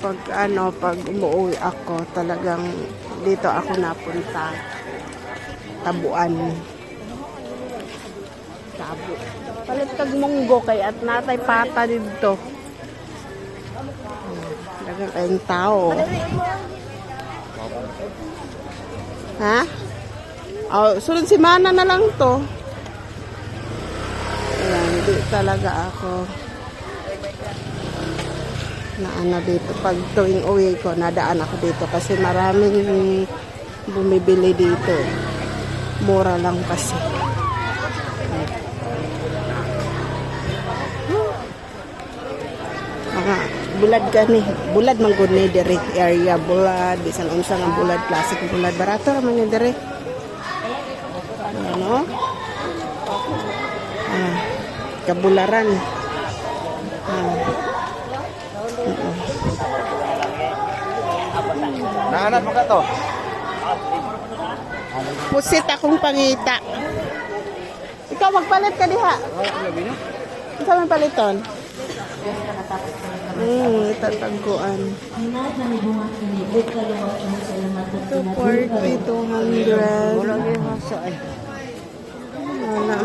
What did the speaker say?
pag umuwi ako, talagang dito ako napunta. Tabuan. Tabo. Palit kag munggo kay at natay pata dito. Dagang kayong tao. Ha? Oh, sunod semana na lang to. Ayan, hindi talaga ako na dito. Pag tuwing uwi ko, nadaan ako dito kasi maraming bumibili dito. Mura lang kasi. Mga bulad gani. Bulad man gud ni diri area bulad. Bisan unsa nga bulad, classic bulad. Barato ra man ni diri. Ano? Kabularan. Nahanap mo ka to? Pusit akong pangita. Ikaw magpalit ka diha. Ikaw man paliton. Tataguan. 240, 200. Wala yung hasa eh. Wala.